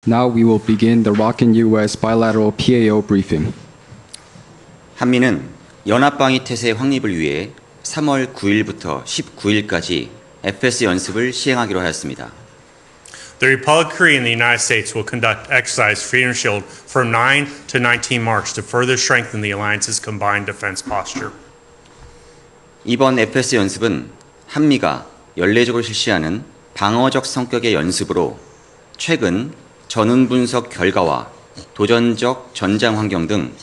Now we will begin the ROK&US bilateral PAO briefing. 한미는 연합방위 태세 확립을 위해 3월 9일부터 19일까지 FS 연습을 시행하기로 하였습니다. The Republic of Korea and the United States will conduct exercise Freedom Shield from 9 to 19 March to further strengthen the alliance's combined defense posture. 이번 FS 연습은 한미가 연례적으로 실시하는 방어적 성격의 연습으로 최근 전운 분석 결과와 도전적 전장 환경 등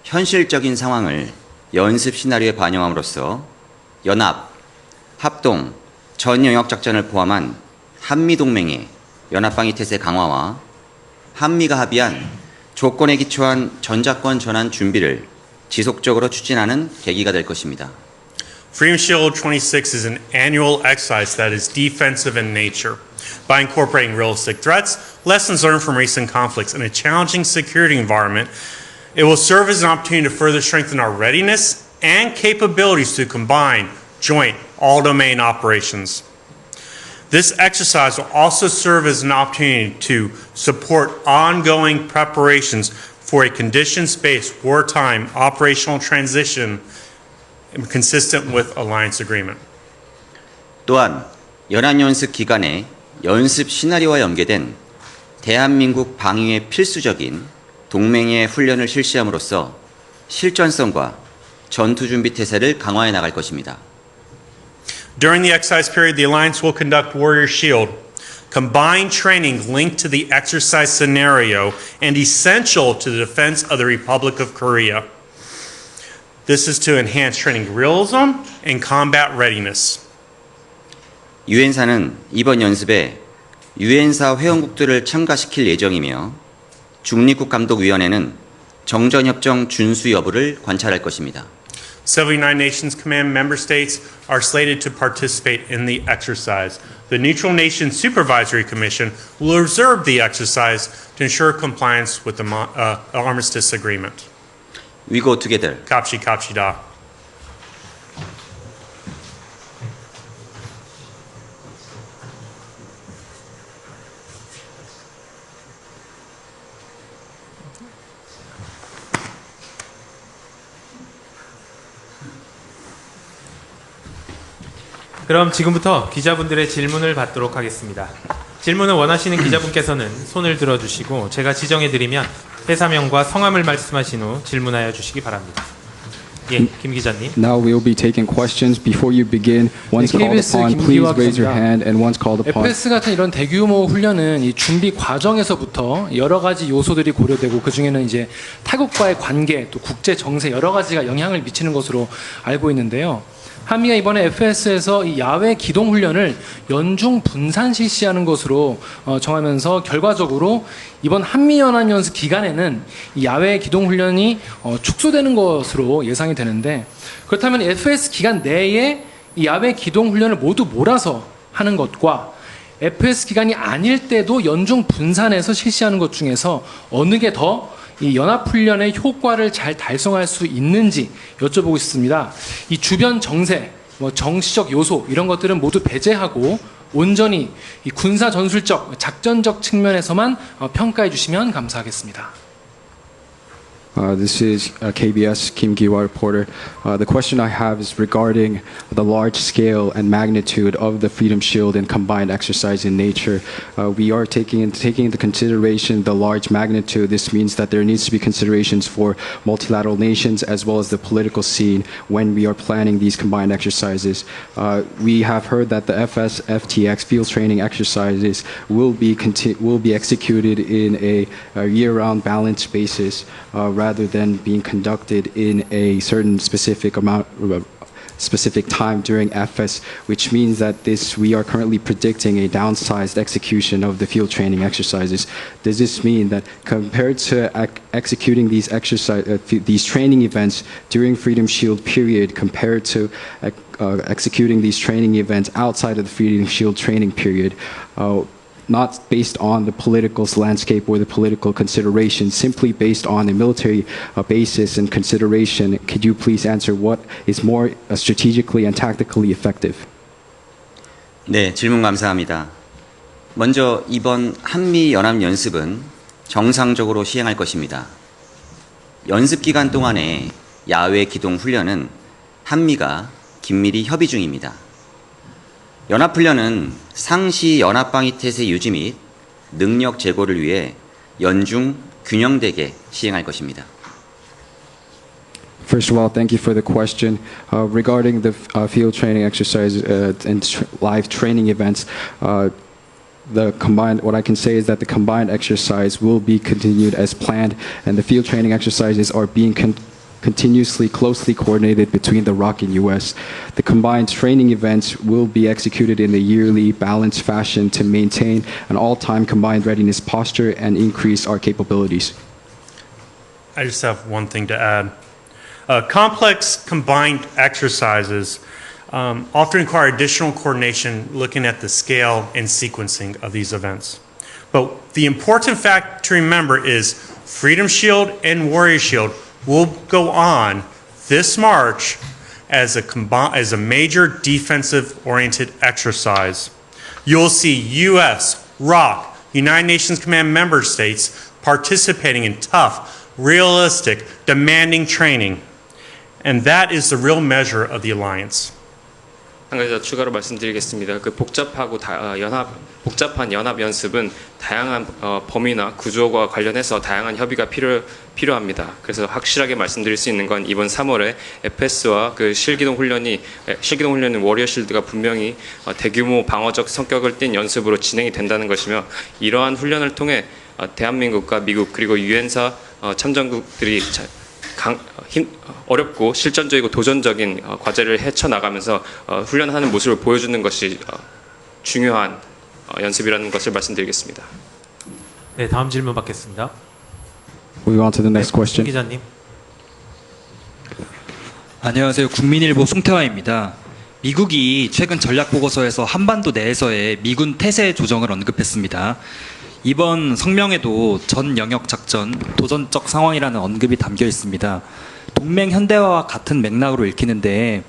현실적인 상황을 연습 시나리오에 반영함으로써 연합, 합동, 전 영역 작전을 포함한 한미 동맹의 연합방위 태세 강화와 한미가 합의한 조건에 기초한 전작권 전환 준비를 지속적으로 추진하는 계기가 될 것입니다. Freedom Shield 26 is an annual exercise that is defensive in nature. By incorporating realistic threats, lessons learned from recent conflicts, and a challenging security environment, it will serve as an opportunity to further strengthen our readiness and capabilities to combine joint all-domain operations. This exercise will also serve as an opportunity to support ongoing preparations for a conditions-based wartime operational transition consistent with alliance agreement. 또한 연합연습 기간에 연습 시나리오와 연계된 대한민국 방위에 필수적인 동맹의 훈련을 실시함으로써 실전성과 전투준비 태세를 강화해 나갈 것입니다. During the exercise period, the alliance will conduct Warrior Shield, combined training linked to the exercise scenario and essential to the defense of the Republic of Korea. This is to enhance training realism and combat readiness. 유엔사는 이번 연습에 유엔사 회원국들을 참가시킬 예정이며 중립국감독위원회는 정전협정 준수 여부를 관찰할 것입니다. Several United Nations Command member states are slated to participate in the exercise. The Neutral Nations Supervisory Commission will observe the exercise to ensure compliance with the armistice agreement. We go together. 갑시다. 그럼 지금부터 기자분들의 질문을 받도록 하겠습니다. 질문을 원하시는 기자분께서는 손을 들어주시고 제가 지정해드리면 회사명과 성함을 말씀하신 후 질문하여 주시기 바랍니다. 예, 김 기자님. Now we will be taking questions. Before you begin, once called upon, please raise your hand, and once called upon. FS 같은 이런 대규모 훈련은 이 준비 과정에서부터 여러 가지 요소들이 고려되고 그 중에는 이제 타국과의 관계, 또 국제 정세 여러 가지가 영향을 미치는 것으로 알고 있는데요. 한미가 이번에 FS에서 이 야외 기동 훈련을 연중 분산 실시하는 것으로 정하면서 결과적으로 이번 한미 연합 연습 기간에는 이 야외 기동 훈련이 축소되는 것으로 예상이 되는데, 그렇다면 FS 기간 내에 이 야외 기동 훈련을 모두 몰아서 하는 것과 FS 기간이 아닐 때도 연중 분산해서 실시하는 것 중에서 어느 게 더 이 연합훈련의 효과를 잘 달성할 수 있는지 여쭤보고 싶습니다. 이 주변 정세, 정치적 요소 이런 것들은 모두 배제하고 온전히 이 군사 전술적, 작전적 측면에서만 평가해 주시면 감사하겠습니다. This is KBS Kim Gi-hwa reporter. The question I have is regarding the large scale and magnitude of the Freedom Shield and combined exercise in nature. We are taking into consideration the large magnitude. This means that there needs to be considerations for multilateral nations as well as the political scene when we are planning these combined exercises. We have heard that the FS-FTX field training exercises will be executed in a year-round balanced basis. Rather than being conducted in a certain specific time during FS, which means that we are currently predicting a downsized execution of the field training exercises. Does this mean that compared to executing these training events during Freedom Shield period compared to executing these training events outside of the Freedom Shield training period, not based on the political landscape or the political considerations, simply based on a military basis and consideration, could you please answer what is more strategically and tactically effective? 네, 질문 감사합니다. 먼저 이번 한미 연합 연습은 정상적으로 시행할 것입니다. 연습 기간 동안의 야외 기동 훈련은 한미가 긴밀히 협의 중입니다. 연합훈련은 상시 연합방위 태세 유지 및 능력 제고를 위해 연중 균형되게 시행할 것입니다. First of all, thank you for the question. Regarding the field training exercises and live training events, what I can say is that the combined exercise will be continued as planned, and the field training exercises are being continuously closely coordinated between the ROC and US. The combined training events will be executed in a yearly balanced fashion to maintain an all-time combined readiness posture and increase our capabilities. I just have one thing to add. Complex combined exercises often require additional coordination looking at the scale and sequencing of these events. But the important fact to remember is Freedom Shield and Warrior Shield will go on this March as a major defensive-oriented exercise. You'll see U.S., ROC, United Nations Command member states participating in tough, realistic, demanding training. And that is the real measure of the alliance. 한 가지 더 추가로 말씀드리겠습니다. 그 복잡한 연합 연습은 다양한 범위나 구조와 관련해서 다양한 협의가 필요합니다. 그래서 확실하게 말씀드릴 수 있는 건 이번 3월에 FS와 그 실기동 훈련인 워리어 실드가 분명히 대규모 방어적 성격을 띤 연습으로 진행이 된다는 것이며, 이러한 훈련을 통해 대한민국과 미국 그리고 유엔사 참전국들이 어렵고 실전적이고 도전적인 과제를 헤쳐나가면서 훈련하는 모습을 보여주는 것이 중요한 연습이라는 것을 말씀드리겠습니다. 네, 다음 질문 받겠습니다. Moving on to the next question. 기자님. 안녕하세요. 국민일보 송태화입니다. 미국이 최근 전략보고서에서 한반도 내에서의 미군 태세 조정을 언급했습니다. 이번 성명에도 전 영역 작전, 도전적 상황이라는 언급이 담겨 있습니다. 동맹 현대화와 같은 맥락으로 읽히는데,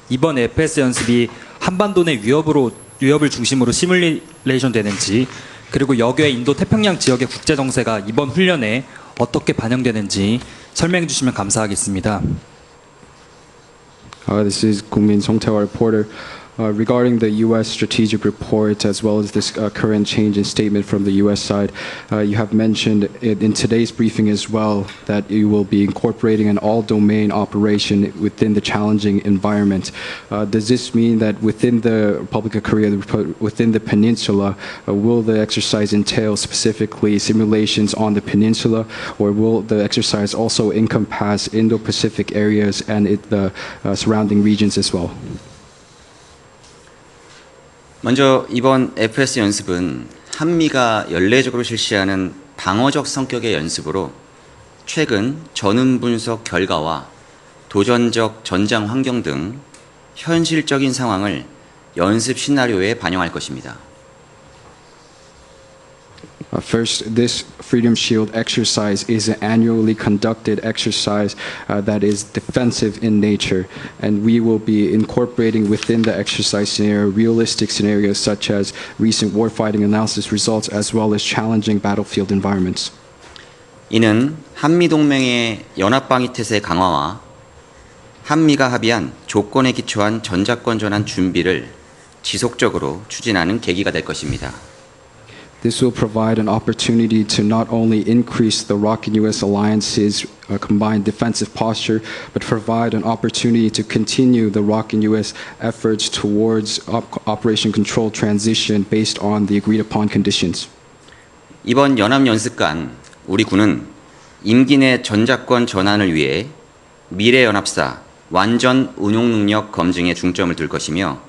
이번 FS 연습이 한반도 내 위협을 중심으로 시뮬레이션 되는지, 그리고 역외 인도 태평양 지역의 국제 정세가 이번 훈련에 어떻게 반영되는지 설명해 주시면 감사하겠습니다. This is Gungmin Songtae reporter. Regarding the U.S. strategic report, as well as this current change in statement from the U.S. side, you have mentioned in today's briefing as well that you will be incorporating an all-domain operation within the challenging environment. Does this mean that within the Republic of Korea, within the peninsula, will the exercise entail specifically simulations on the peninsula, or will the exercise also encompass Indo-Pacific areas and the surrounding regions as well? 먼저 이번 FS 연습은 한미가 연례적으로 실시하는 방어적 성격의 연습으로 최근 전운 분석 결과와 도전적 전장 환경 등 현실적인 상황을 연습 시나리오에 반영할 것입니다. First, this Freedom Shield exercise is an annually conducted exercise that is defensive in nature, and we will be incorporating within the exercise scenario realistic scenarios such as recent warfighting analysis results as well as challenging battlefield environments. 이는 한미동맹의 연합방위 태세 강화와 한미가 합의한 조건에 기초한 전작권 전환 준비를 지속적으로 추진하는 계기가 될 것입니다. This will provide an opportunity to not only increase the ROC and U.S. alliance's combined defensive posture, but provide an opportunity to continue the ROC and U.S. efforts towards Operation Control transition based on the agreed upon conditions. 이번 연합연습간 우리 군은 임기 내 전작권 전환을 위해 미래연합사 완전 운용 능력 검증에 중점을 둘 것이며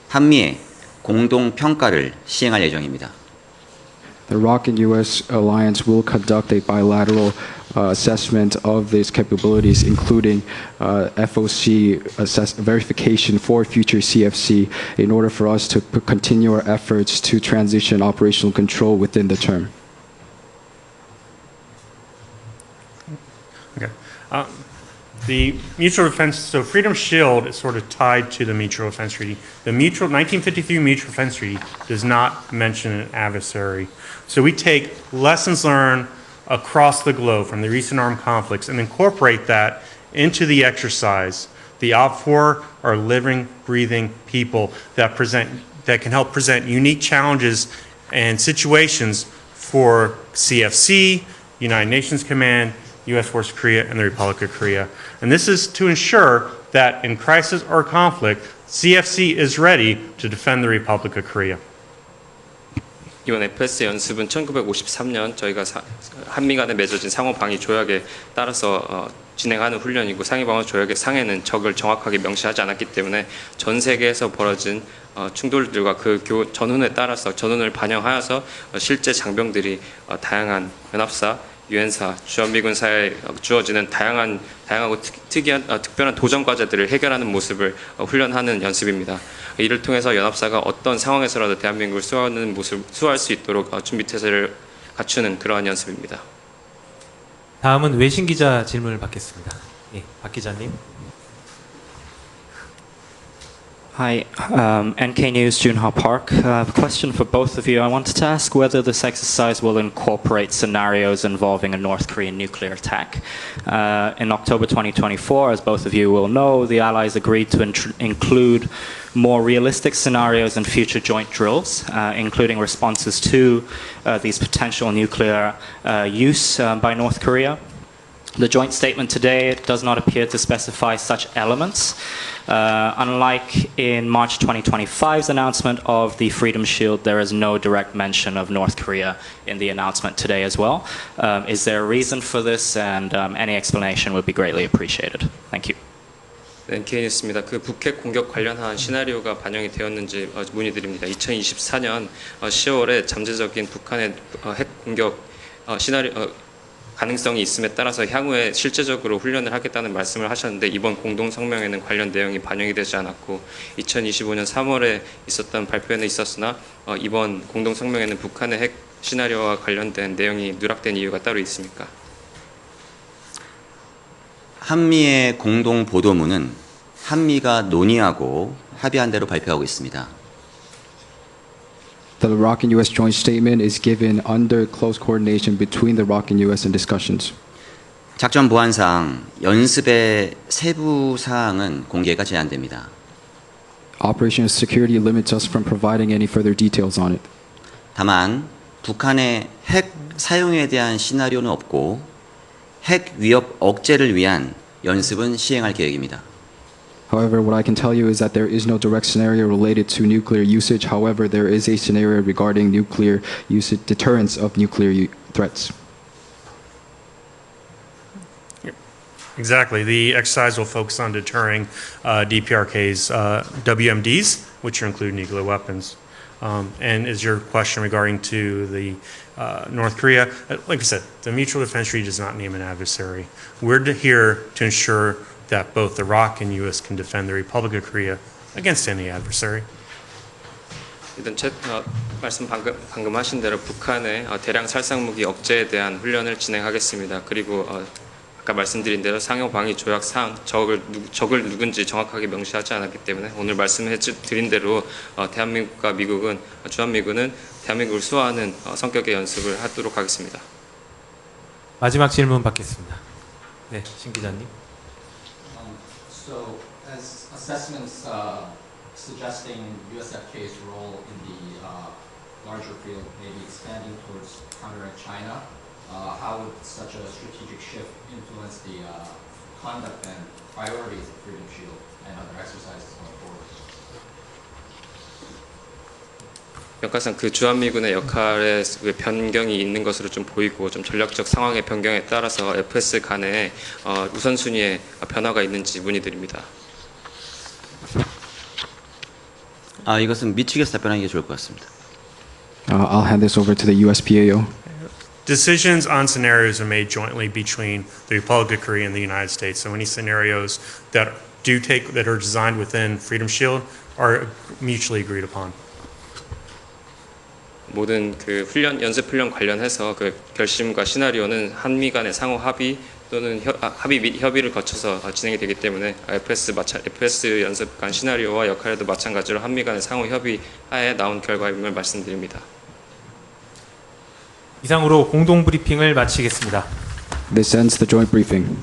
한미의 공동 평가를 시행할 예정입니다. The ROC and U.S. alliance will conduct a bilateral assessment of these capabilities, including FOC verification for future CFC, in order for us to continue our efforts to transition operational control within the term. Okay. The Mutual Defense, so Freedom Shield is sort of tied to the Mutual Defense Treaty. The 1953 Mutual Defense Treaty does not mention an adversary. So we take lessons learned across the globe from the recent armed conflicts and incorporate that into the exercise. The OPFOR are living, breathing people that can help present unique challenges and situations for CFC, United Nations Command, U.S. Force Korea, and the Republic of Korea. And this is to ensure that in crisis or conflict, CFC is ready to defend the Republic of Korea. 이번 FS 연습은 1953년 저희가 한미 간에 맺어진 상호 방위 조약에 따라서 진행하는 훈련이고 상해 방어 조약의 상해는 적을 정확하게 명시하지 않았기 때문에 전 세계에서 벌어진 충돌들과 그 전훈에 따라서 전훈을 반영하여서 실제 장병들이 다양한 연합사, 유엔사, 주한미군사에 주어지는 다양하고 특별한 도전 과제들을 해결하는 모습을 훈련하는 연습입니다. 이를 통해서 연합사가 어떤 상황에서라도 대한민국을 수호할 수 있도록 준비 태세를 갖추는 그러한 연습입니다. 다음은 외신 기자 질문을 받겠습니다. 예, 박 기자님. Hi, NK News, Junha Park. I have a question for both of you. I wanted to ask whether this exercise will incorporate scenarios involving a North Korean nuclear attack. In October 2024, as both of you will know, the Allies agreed to include more realistic scenarios in future joint drills, including responses to these potential nuclear use by North Korea. The joint statement today does not appear to specify such elements. Unlike in March 2025's announcement of the Freedom Shield, there is no direct mention of North Korea in the announcement today as well. Is there a reason for this? And any explanation would be greatly appreciated. Thank you. NK 뉴스입니다. 그 북핵 공격 관련한 시나리오가 반영이 되었는지 문의드립니다. 2024년 10월에 잠재적인 북한의 핵 공격 시나리오 가능성이 있음에 따라서 향후에 실제적으로 훈련을 하겠다는 말씀을 하셨는데 이번 공동 성명에는 관련 내용이 반영이 되지 않았고 2025년 3월에 있었던 발표에는 있었으나 이번 공동 성명에는 북한의 핵 시나리오와 관련된 내용이 누락된 이유가 따로 있습니까? 한미의 공동 보도문은 한미가 논의하고 합의한 대로 발표하고 있습니다. The ROK and U.S. joint statement is given under close coordination between the ROK and U.S. in discussions. 작전 보안상 연습의 세부 사항은 공개가 제한됩니다. Operational security limits us from providing any further details on it. 다만 북한의 핵 사용에 대한 시나리오는 없고 핵 위협 억제를 위한 연습은 시행할 계획입니다. However, what I can tell you is that there is no direct scenario related to nuclear usage. However, there is a scenario regarding nuclear usage, deterrence of nuclear threats. Exactly. The exercise will focus on deterring DPRK's WMDs, which include nuclear weapons. And is your question regarding to the North Korea? Like I said, the Mutual Defense Treaty does not name an adversary. We're here to ensure that both the ROK and U.S. can defend the Republic of Korea against any adversary. 일단 말씀 방금 하신 대로 북한의 대량 살상 무기 억제에 대한 훈련을 진행하겠습니다. 그리고 아까 말씀드린 대로 상호 방위 조약상 적을 누군지 정확하게 명시하지 않았기 때문에 오늘 말씀해 드린 대로 대한민국과 미국은 주한미군은 대한민국을 수호하는 성격의 연습을 하도록 하겠습니다. 마지막 질문 받겠습니다. 네, 신 기자님. So, as assessments suggesting USFK's role in the larger field, maybe expanding towards countering China, how would such a strategic shift influence the conduct and priorities of Freedom Shield and other exercises going forward? 역사상 그 주한미군의 역할에 변경이 있는 것으로 좀 보이고 좀 전략적 상황의 변경에 따라서 FS 간의 우선순위에 변화가 있는지 문의드립니다. 이것은 미측에서 답변하는 게 좋을 것 같습니다. I'll hand this over to the USPAO. Decisions on scenarios are made jointly between the Republic of Korea and the United States. So any scenarios that are designed within Freedom Shield are mutually agreed upon. 모든 그 연습 훈련 관련해서 그 결심과 시나리오는 한미 간의 상호 합의 또는 합의 및 협의를 거쳐서 진행이 되기 때문에 FS 연습 간 시나리오와 역할에도 마찬가지로 한미 간의 상호 협의하에 나온 결과임을 말씀드립니다. 이상으로 공동 브리핑을 마치겠습니다. This ends the joint briefing.